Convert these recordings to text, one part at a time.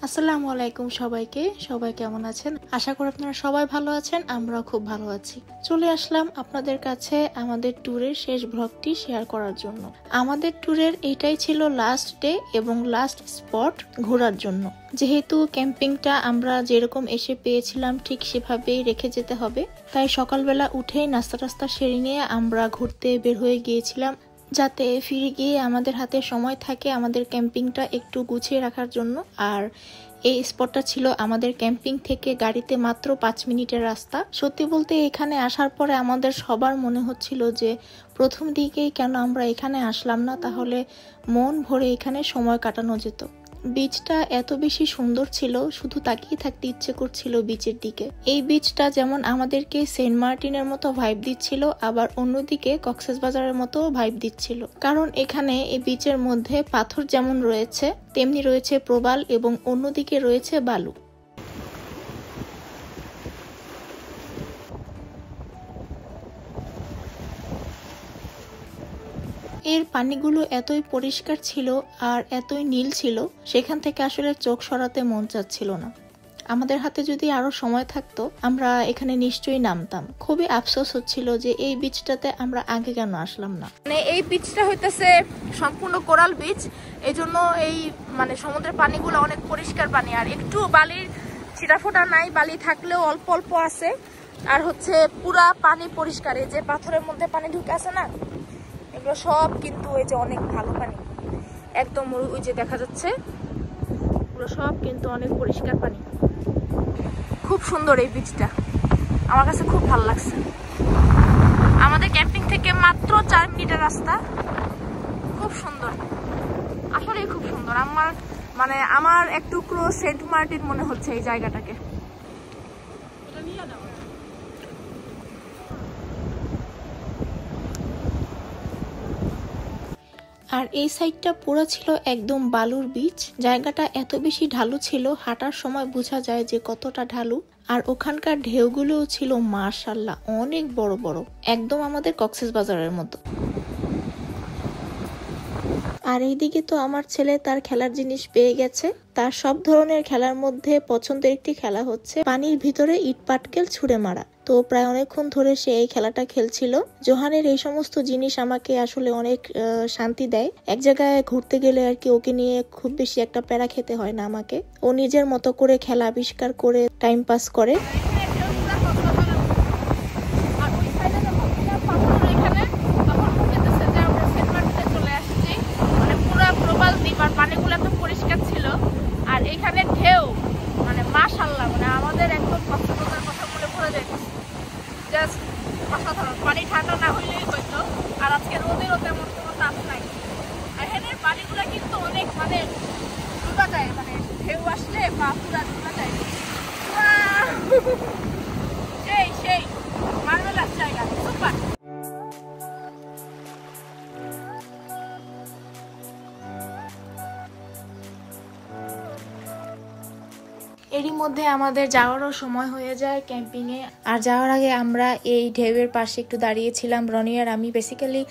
আসসালামু আলাইকুম সবাইকে। সবাই কেমন আছেন? আশা করি আপনারা সবাই ভালো আছেন। আমরাও খুব ভালো আছি। চলে আসলাম আপনাদের কাছে আমাদের ট্যুরের শেষ ব্লগটি শেয়ার করার জন্য। আমাদের ট্যুরের এইটাই ছিল লাস্ট ডে এবং লাস্ট স্পট ঘোরার জন্য। যেহেতু ক্যাম্পিংটা আমরা যেরকম এসে পেয়েছিলাম ঠিক সেভাবেই রেখে যেতে হবে, তাই সকালবেলা উঠেই নাস্তা টাস্তা সেরে নিয়ে আমরা ঘুরতে বের হয়ে গিয়েছিলাম, যাতে ফিরে গিয়ে আমাদের হাতে সময় থাকে আমাদের ক্যাম্পিংটা একটু গুছিয়ে রাখার জন্য। আর এই স্পটটা ছিল আমাদের ক্যাম্পিং থেকে গাড়িতে মাত্র 5 মিনিটের রাস্তা। সত্যি বলতে এখানে আসার পরে আমাদের সবার মনে হচ্ছিল যে প্রথম দিকেই কেন আমরা এখানে আসলাম না, তাহলে মন ভরে এখানে সময় কাটানো যেত। বিচটা এত বেশি সুন্দর ছিল, শুধু তাকিয়ে থাকতে ইচ্ছে করছিল বিচের দিকে। এই বিচটা যেমন আমাদেরকে সেন্ট মার্টিনের মতো ভাইব দিচ্ছিল, আবার অন্যদিকে কক্সবাজারের মতো ভাইব দিচ্ছিল। কারণ এখানে এই বিচের মধ্যে পাথর যেমন রয়েছে তেমনি রয়েছে প্রবাল এবং অন্যদিকে রয়েছে বালু। এর পানিগুলো এতই পরিষ্কার ছিল আর এতই নীল ছিল, সেখান থেকে আসলে চোখ সরাতে মন চাচ্ছিল না। আমাদের হাতে যদি আরো সময় থাকতো আমরা এখানে নিশ্চয়ই নামতাম। খুবই আফসোস হচ্ছিল যে এই বিচটাতে আমরা আগে কেন আসলাম না। মানে এই বিচটা হইতেছে সম্পূর্ণ কোরাল বিচ, এই জন্য এই মানে সমুদ্রের পানিগুলো অনেক পরিষ্কার পানি, আর একটু বালির ছিটাফোটা নাই, বালি থাকলেও অল্প অল্প আছে। আর হচ্ছে পুরা পানি পরিষ্কার, এই যে পাথরের মধ্যে পানি ঢুকে আছে না, এগুলো সব কিন্তু এই যে অনেক ভালো পানি, একদম ওই যে দেখা যাচ্ছে এগুলো সব কিন্তু অনেক পরিষ্কার পানি। খুব সুন্দর এই বিচটা, আমার কাছে খুব ভালো লাগছে। আমাদের ক্যাম্পিং থেকে মাত্র 4 মিনিটের রাস্তা। খুব সুন্দর, আসলে খুব সুন্দর। আমার এক টুকরো সেন্ট মার্টিন মনে হচ্ছে এই জায়গাটাকে। আর এই সাইডটা পুরো ছিল একদম বালুর বিচ। জায়গাটা এত বেশি ঢালু ছিল, হাঁটার সময় বোঝা যায় যে কতটা ঢালু। আর ওখানকার ঢেউগুলোও ছিল মাশাআল্লাহ অনেক বড় বড়, একদম আমাদের কক্সবাজারের মতো। আর এইদিকে তো আমার ছেলে তার খেলার জিনিস পেয়ে গেছে। তার সব ধরনের খেলার মধ্যে পছন্দের একটি খেলা হচ্ছে পানির ভিতরে ইট পাটকেল ছুঁড়ে মারা। তো প্রায় অনেকক্ষণ ধরে সে এই খেলাটা খেলছিল। জোহানের এই সমস্ত জিনিস আমাকে আসলে অনেক শান্তি দেয়। এক জায়গায় ঘুরতে গেলে আর কি ওকে নিয়ে খুব বেশি একটা প্যারা খেতে হয় না আমাকে। ও নিজের মতো করে খেলা আবিষ্কার করে টাইম পাস করে। পানিগুলো এত পরিষ্কার ছিল, আর এখানে ঢেউ মানে মাশাআল্লাহ, মানে আমাদের একদম কক্সবাজারের কথা মনে পড়ে যায়। জাস্ট অসাধারণ। পানি ঠান্ডা না হইলেই হইতো, আর আজকে রোদেরও তেমন কোনো তাপ নাই। আর এখানের পানিগুলো কিন্তু অনেক মানে ডুবা যায়, মানে ঢেউ আসলে পা পুরা ডুবা যায়। সেই মার্ভেলাস জায়গা, সুপার। এরই মধ্যে আমাদের যাওয়ারও সময় হয়ে যায় ক্যাম্পিং এ। আর যাওয়ার আগে আমরা এই ঢেউয়ের পাশে একটু দাঁড়িয়েছিলাম রনি আর আমি। বেসিক্যালি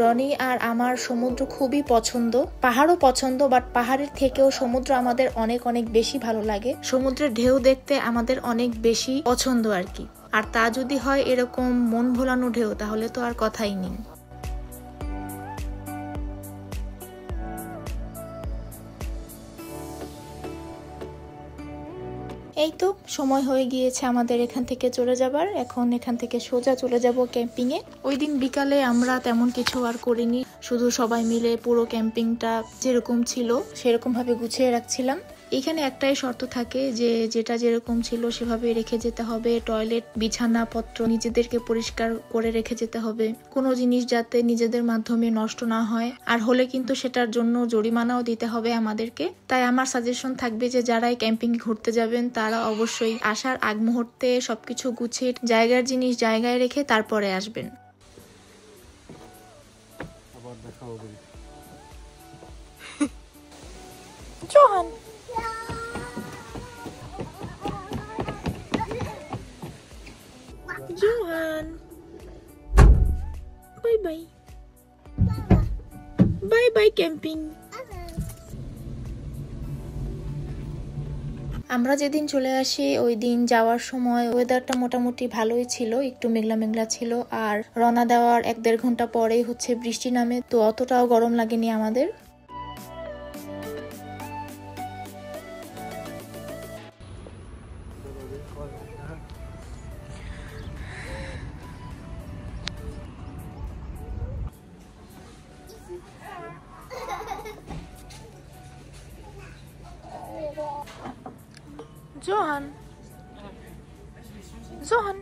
রনি আর আমার সমুদ্র খুবই পছন্দ, পাহাড়ও পছন্দ, বাট পাহাড়ের থেকেও সমুদ্র আমাদের অনেক অনেক বেশি ভালো লাগে। সমুদ্রের ঢেউ দেখতে আমাদের অনেক বেশি পছন্দ আর কি। আর তা যদি হয় এরকম মন ভোলানো ঢেউ, তাহলে তো আর কথাই নেই। এই তো সময় হয়ে গিয়েছে আমাদের এখান থেকে চলে যাবার। এখন এখান থেকে সোজা চলে যাব ক্যাম্পিং এ। ওই দিন বিকালে আমরা তেমন কিছু আর করিনি, শুধু সবাই মিলে পুরো ক্যাম্পিংটা যেরকম ছিল সেরকম ভাবে গুছিয়ে রাখছিলাম। এখানে একটাই শর্ত থাকে যে যেটা যেরকম ছিল সেভাবে রেখে যেতে হবে। টয়লেট, বিছানাপত্র নিজেদেরকে পরিষ্কার করে রেখে যেতে হবে, কোনো জিনিস যাতে নিজেদের মাধ্যমে নষ্ট না হয়। আর হলে কিন্তু সেটার জন্য জরিমানাও দিতে হবে আমাদেরকে। তাই আমার সাজেশন থাকবে যে যারাই ক্যাম্পিং ঘুরতে যাবেন তারা অবশ্যই আসার আগ মুহূর্তে সবকিছু গুছিয়ে জায়গার জিনিস জায়গায় রেখে তারপরে আসবেন। Johan, Johan. Bye bye. Bye bye camping. আমরা যেদিন চলে আসি ওই দিন যাওয়ার সময় ওয়েদারটা মোটামুটি ভালোই ছিল, একটু মেঘলা মেঘলা ছিল। আর রওনা দেওয়ার 1-1.5 ঘন্টা পরেই হচ্ছে বৃষ্টি নামে, তো অতটাও গরম লাগেনি আমাদের। Johan. Johan.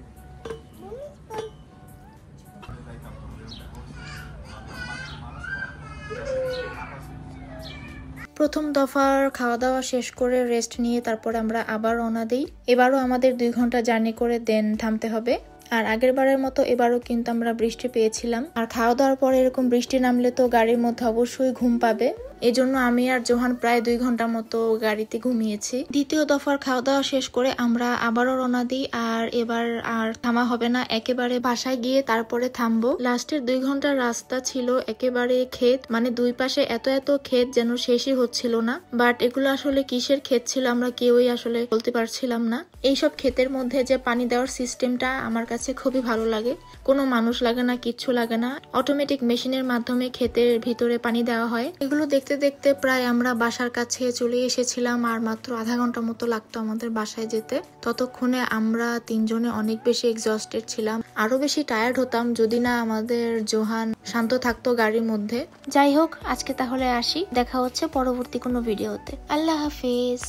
প্রথম দফার খাওয়া দাওয়া শেষ করে রেস্ট নিয়ে তারপর আমরা আবার রওনা দিই। এবারও আমাদের 2 ঘন্টা জার্নি করে দেন থামতে হবে। আর আগের বারের মতো এবারও কিন্তু আমরা বৃষ্টি পেয়েছিলাম। আর খাওয়া দাওয়ার পরে এরকম বৃষ্টি নামলে তো গাড়ির মধ্যে অবশ্যই ঘুম পাবে, এজন্য আমি আর জোহান প্রায় 2 ঘন্টা মতো গাড়িতে ঘুমিয়েছি। দ্বিতীয় দফার খাওয়া দাওয়া শেষ করে আমরা আবারও রওনা দিই। আর এবার আর থামা হবে না, একেবারে বাসায় গিয়ে তারপরে থামবো। লাস্টের 2 ঘন্টার রাস্তা ছিল একেবারে ক্ষেত, মানে 2 পাশে এত এত ক্ষেত যেন শেষই হচ্ছিল না। বাট এগুলো আসলে কিসের ক্ষেত ছিল আমরা কেউই আসলে বলতে পারছিলাম না। এইসব ক্ষেতের মধ্যে যে পানি দেওয়ার সিস্টেমটা আমার কাছে খুবই ভালো লাগে। কোনো মানুষ লাগে না, কিচ্ছু লাগে না, অটোমেটিক মেশিনের মাধ্যমে ক্ষেতের ভিতরে পানি দেওয়া হয়। এগুলো দেখতে দেখতে প্রায় আমরা বাসার কাছে চলে এসেছিলাম। আর মাত্র আধা ঘন্টা মতো লাগতো আমাদের বাসায় যেতে। ততক্ষণে আমরা 3 জনে অনেক বেশি এক্সস্টেড ছিলাম, আরো বেশি টায়ার্ড হতাম যদি না আমাদের জোহান শান্ত থাকতো গাড়ির মধ্যে। যাই হোক, আজকে তাহলে আসি, দেখা হচ্ছে পরবর্তী কোনো ভিডিওতে। আল্লাহ হাফিজ।